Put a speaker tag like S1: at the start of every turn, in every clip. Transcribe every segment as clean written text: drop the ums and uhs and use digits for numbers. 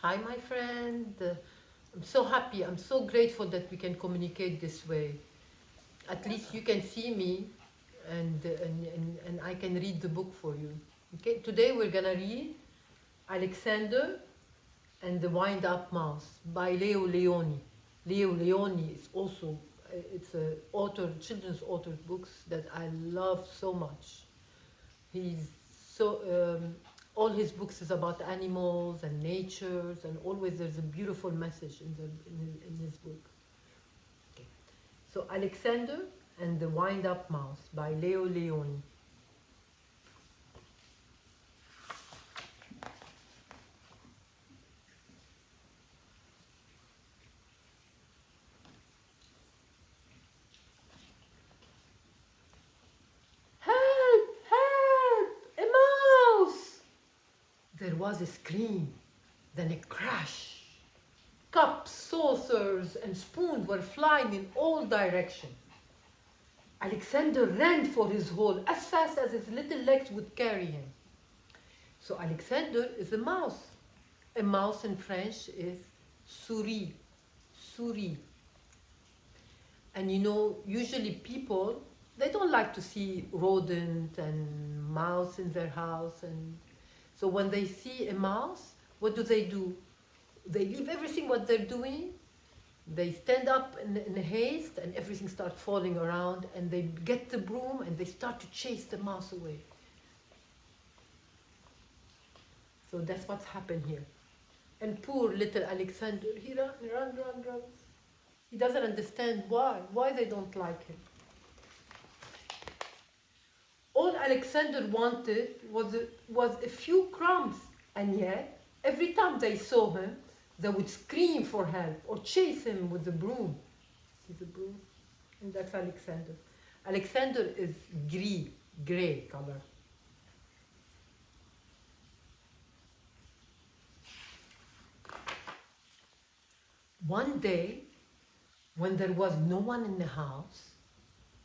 S1: Hi, my friend. I'm so happy. I'm so grateful that we can communicate this way. At least you can see me and I can read the book for you. Okay, today we're gonna read Alexander and the Wind-Up Mouse by Leo Lionni. Leo Lionni is also, it's a author, children's author books that I love so much. He's so, all his books is about animals and natures, and always there's a beautiful message in his book. Okay. So Alexander and the Wind-Up Mouse by Leo Lionni. Help! Help! A mouse! There was a scream, then a crash. Cups, saucers, and spoons were flying in all directions. Alexander ran for his hole as fast as his little legs would carry him. So Alexander is a mouse. A mouse in French is souris, souris. And you know, usually people, they don't like to see rodent and mouse in their house. And so when they see a mouse, what do? They leave everything what they're doing. They stand up in a haste and everything starts falling around, and they get the broom and they start to chase the mouse away. So that's what's happened here. And poor little Alexander, he runs. He doesn't understand why they don't like him. All Alexander wanted was a few crumbs, and yet every time they saw him, they would scream for help or chase him with the broom. See the broom? And that's Alexander. Alexander is gray color. One day, when there was no one in the house,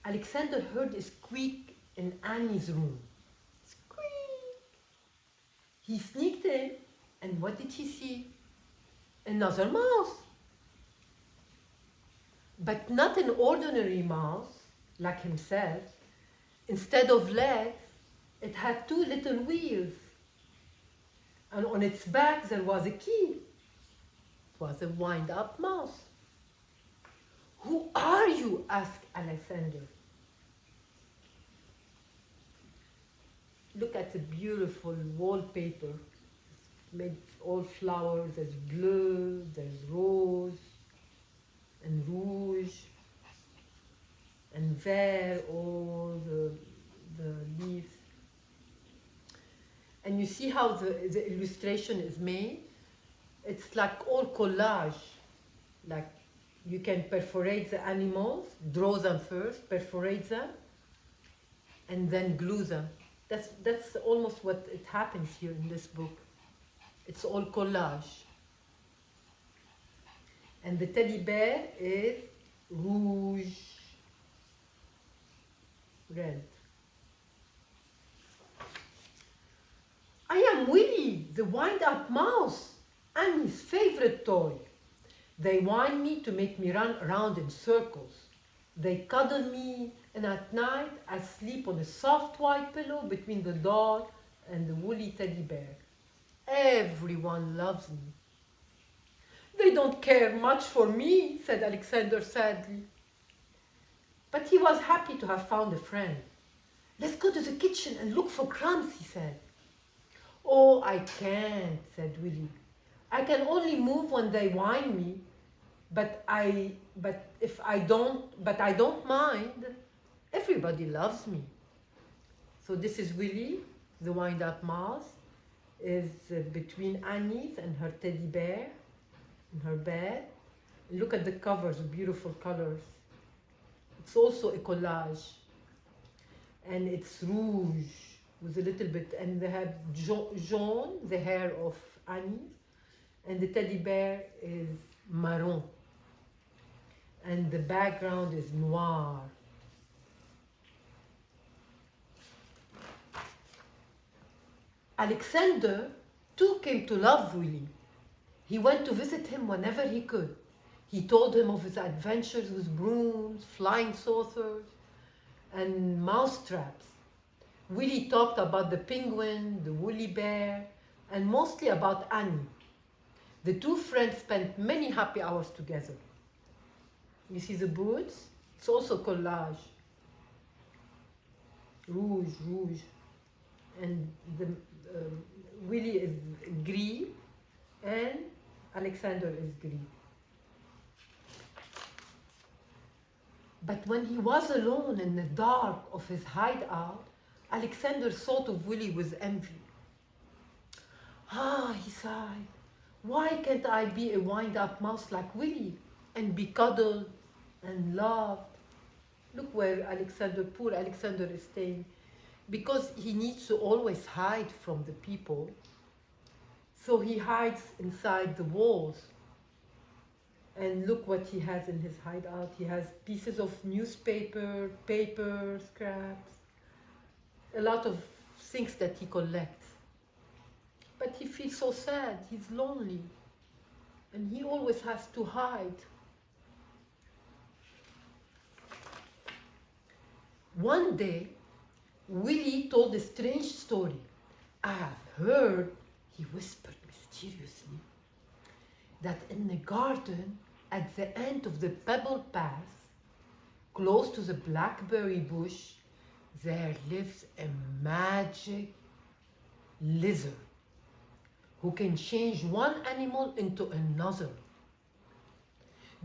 S1: Alexander heard a squeak in Annie's room. Squeak! He sneaked in, and what did he see? Another mouse. But not an ordinary mouse, like himself. Instead of legs, it had two little wheels. And on its back there was a key. It was a wind-up mouse. "Who are you?" asked Alexander. Look at the beautiful wallpaper. Made all flowers. There's blue, there's rose, and rouge, and vert, all the leaves. And you see how the illustration is made? It's like all collage. Like you can perforate the animals, draw them first, perforate them, and then glue them. That's almost what it happens here in this book. It's all collage. And the teddy bear is rouge, red. "I am Willie, the wind-up mouse, Annie's favorite toy. They wind me to make me run around in circles. They cuddle me, and at night I sleep on a soft white pillow between the doll and the woolly teddy bear. Everyone loves me." "They don't care much for me," said Alexander sadly. But he was happy to have found a friend. "Let's go to the kitchen and look for crumbs," he said. "Oh, I can't," said Willie. "I can only move when they wind me, but I don't mind. Everybody loves me." So this is Willie, the wind-up mouse, is between Annie's and her teddy bear in her bed. Look at the covers, beautiful colors. It's also a collage, and it's rouge with a little bit, and they have jaune, the hair of Annie, and the teddy bear is marron, and the background is noir. Alexander too came to love Willie. He went to visit him whenever he could. He told him of his adventures with brooms, flying saucers, and mousetraps. Willie talked about the penguin, the woolly bear, and mostly about Annie. The two friends spent many happy hours together. You see the boots? It's also collage. Rouge, rouge. And Willie is gris and Alexander is gris. But when he was alone in the dark of his hideout, Alexander thought of Willie with envy. Ah, he sighed. Why can't I be a wind-up mouse like Willie and be cuddled and loved? Look where poor Alexander is staying. Because he needs to always hide from the people, so he hides inside the walls. And look what he has in his hideout. He has pieces of newspaper, paper, scraps, a lot of things that he collects. But he feels so sad, he's lonely, and he always has to hide. One day, Willie told a strange story. I have heard, he whispered mysteriously, that in the garden at the end of the pebble path, close to the blackberry bush, there lives a magic lizard who can change one animal into another.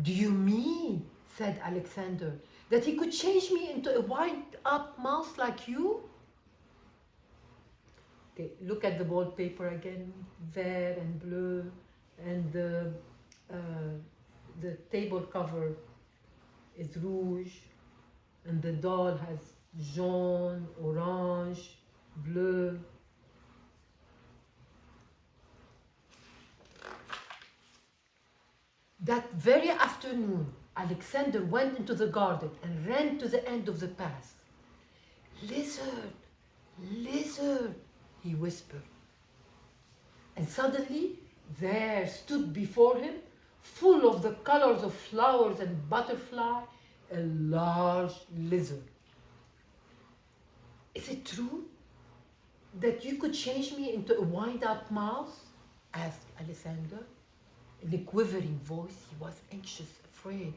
S1: Do you mean, said Alexander, that he could change me into a wind-up mouse like you? Okay, look at the wallpaper again, vert and bleu, and the table cover is rouge, and the doll has jaune, orange, bleu. That very afternoon, Alexander went into the garden and ran to the end of the path. Lizard, lizard, he whispered. And suddenly, there stood before him, full of the colors of flowers and butterfly, a large lizard. Is it true that you could change me into a wind-up mouse? Asked Alexander. In a quivering voice, he was anxious, afraid.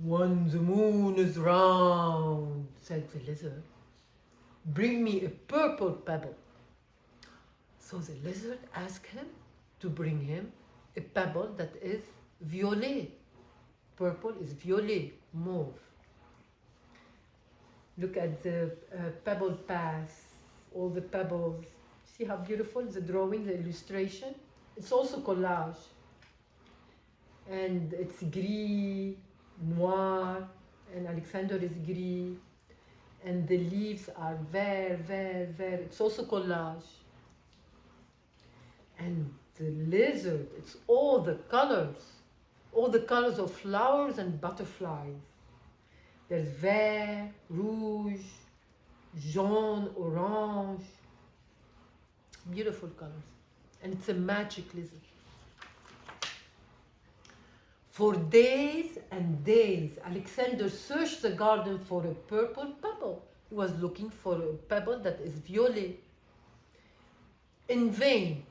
S1: When the moon is round, said the lizard, bring me a purple pebble. So the lizard asked him to bring him a pebble that is violet. Purple is violet, mauve. Look at the pebble path, all the pebbles. See how beautiful the drawing, the illustration? It's also collage. And it's gris, noir, and Alexander is gris. And the leaves are vert, vert, vert. It's also collage. And the lizard, it's all the colors of flowers and butterflies. There's vert, rouge, jaune, orange. Beautiful colors. And it's a magic lizard. For days and days, Alexander searched the garden for a purple pebble. He was looking for a pebble that is violet. In vain,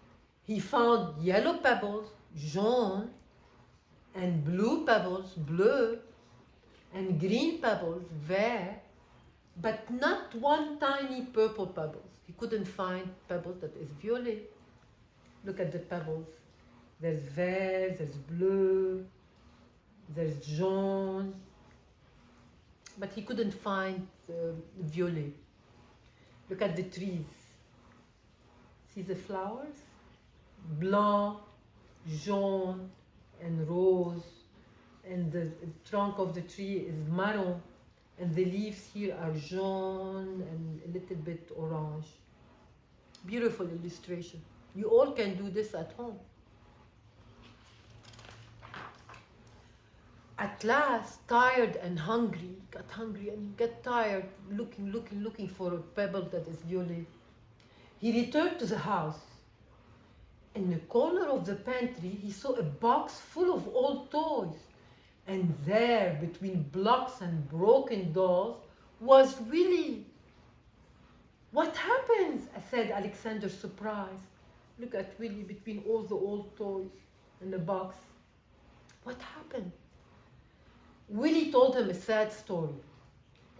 S1: he found yellow pebbles, jaune, and blue pebbles, bleu, and green pebbles, vert, but not one tiny purple pebble. He couldn't find pebbles that is violet. Look at the pebbles. There's vert, there's bleu, there's jaune, but he couldn't find violet. Look at the trees. See the flowers? Blanc, jaune, and rose. And the trunk of the tree is marron. And the leaves here are jaune and a little bit orange. Beautiful illustration. You all can do this at home. At last, tired and hungry, got hungry and got tired, looking for a pebble that is violet. He returned to the house. In the corner of the pantry, he saw a box full of old toys. And there, between blocks and broken dolls, was Willie. What happens? said Alexander, surprised. Look at Willie between all the old toys in the box. What happened? Willie told him a sad story.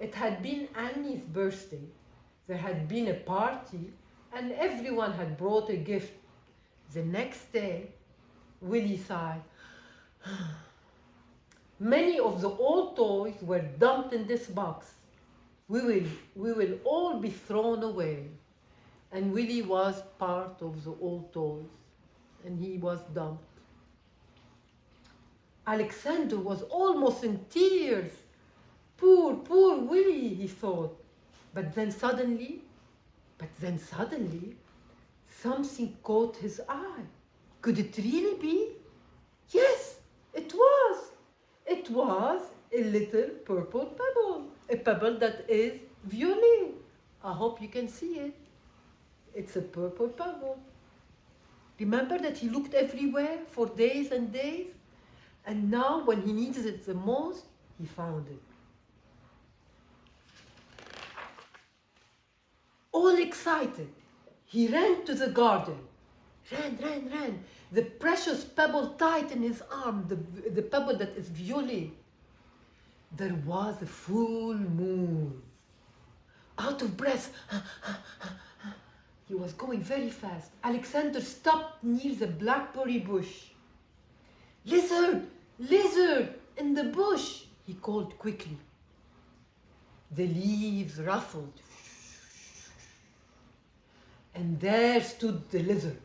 S1: It had been Annie's birthday. There had been a party and everyone had brought a gift. The next day, Willie sighed. Many of the old toys were dumped in this box. We will all be thrown away. And Willie was part of the old toys, and he was dumped. Alexander was almost in tears. Poor Willie, he thought. But then suddenly, something caught his eye. Could it really be? Yes, it was. It was a little purple pebble. A pebble that is violet. I hope you can see it. It's a purple pebble. Remember that he looked everywhere for days and days? And now, when he needed it the most, he found it. All excited, he ran to the garden. Ran. The precious pebble tight in his arm, the pebble that is violet. There was a full moon. Out of breath, he was going very fast. Alexander stopped near the blackberry bush. Lizard, in the bush, he called quickly. The leaves rustled. And there stood the lizard.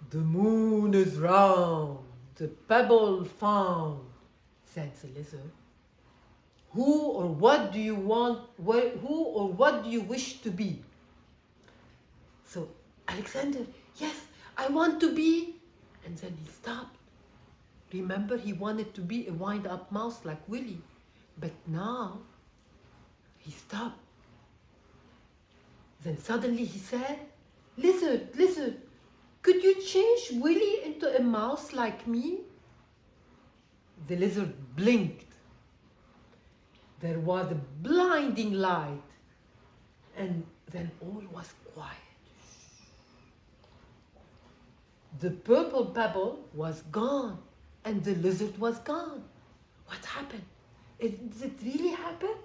S1: The moon is round, the pebble found, said the lizard. Who or what do you wish to be? So Alexander, yes, I want to be. And then he stopped. Remember, he wanted to be a wind-up mouse like Willie. But now, he stopped. Then suddenly he said, Lizard, could you change Willie into a mouse like me? The lizard blinked. There was a blinding light. And then all was quiet. The purple pebble was gone. And the lizard was gone. What happened? Did it really happen?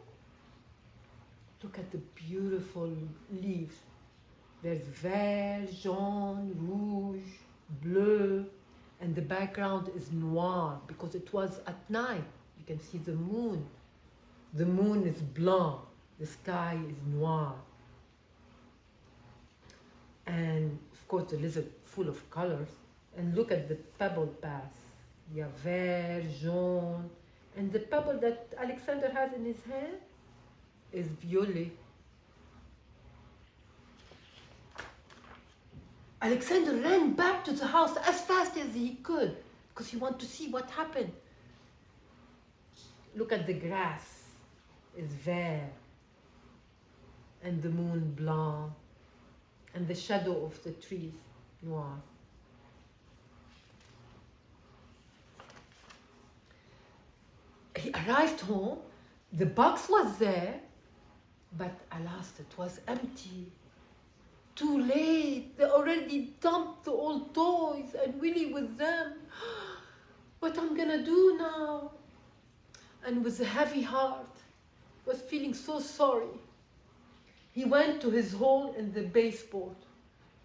S1: Look at the beautiful leaves. There's vert, jaune, rouge, bleu, and the background is noir because it was at night. You can see the moon. The moon is blanc. The sky is noir. And of course the lizard full of colors. And look at the pebble path. You have vert, jaune, and the pebble that Alexander has in his hand is violet. Alexander ran back to the house as fast as he could because he wanted to see what happened. Look at the grass, it's vert, and the moon blanc, and the shadow of the trees noir. He arrived home, the box was there, but alas, it was empty. Too late, they already dumped the old toys and Willie with them. What I'm gonna do now? And with a heavy heart, was feeling so sorry. He went to his hole in the baseboard.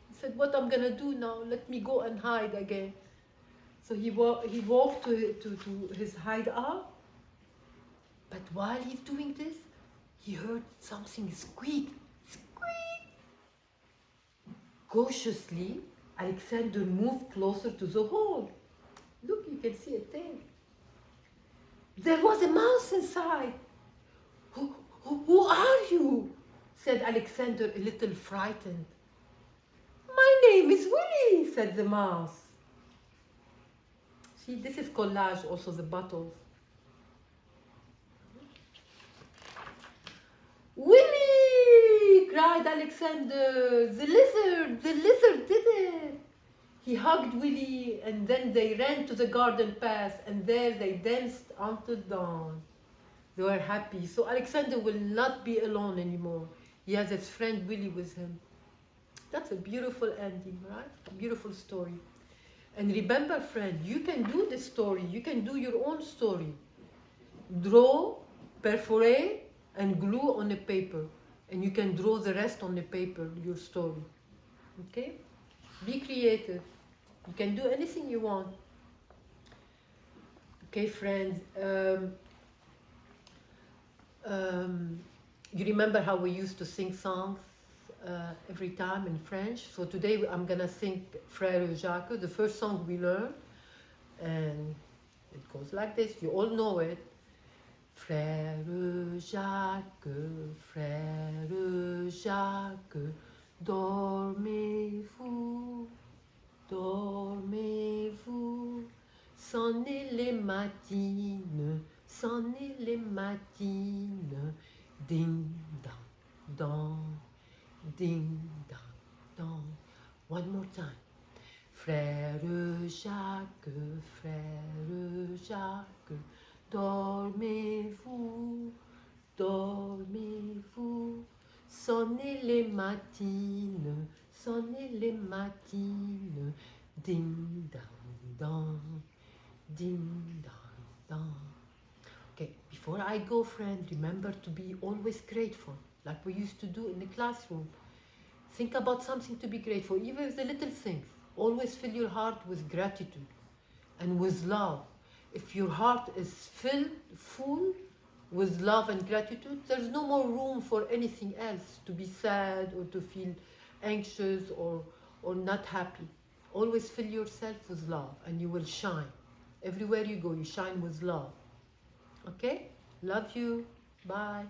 S1: He said, what I'm gonna do now? Let me go and hide again. So he walked to his hideout. But while he's doing this, he heard something squeak. Cautiously, Alexander moved closer to the hole. Look, you can see a tail. There was a mouse inside. Who are you? Said Alexander, a little frightened. My name is Willie, said the mouse. See, this is collage, also the bottles. Willie! Cried Alexander. The lizard did it. he hugged Willie, and then they ran to the garden path, and there they danced until dawn. They were happy. So Alexander will not be alone anymore. He has his friend Willie with him. That's a beautiful ending, right? A beautiful story. And remember, friend, you can do this story. You can do your own story. Draw, perforate, and glue on the paper. And you can draw the rest on the paper, your story. Okay? Be creative. You can do anything you want. Okay, friends. You remember how we used to sing songs every time in French? So today I'm gonna sing Frère Jacques, the first song we learned, and it goes like this. You all know it. Frère Jacques, Frère Jacques, dormez-vous, dormez-vous. Sonnez les matines, sonnez les matines. Ding dong dong, ding dong dong. One more time. Frère Jacques, Frère Jacques, dormez-vous, dormez-vous. Sonnez les matines, sonnez les matines. Ding dong dong, ding dong dong. Okay, before I go, friend, remember to be always grateful, like we used to do in the classroom. Think about something to be grateful, even the little things. Always fill your heart with gratitude and with love. If your heart is full with love and gratitude, there's no more room for anything else, to be sad or to feel anxious or not happy. Always fill yourself with love and you will shine. Everywhere you go, you shine with love. Okay? Love you. Bye.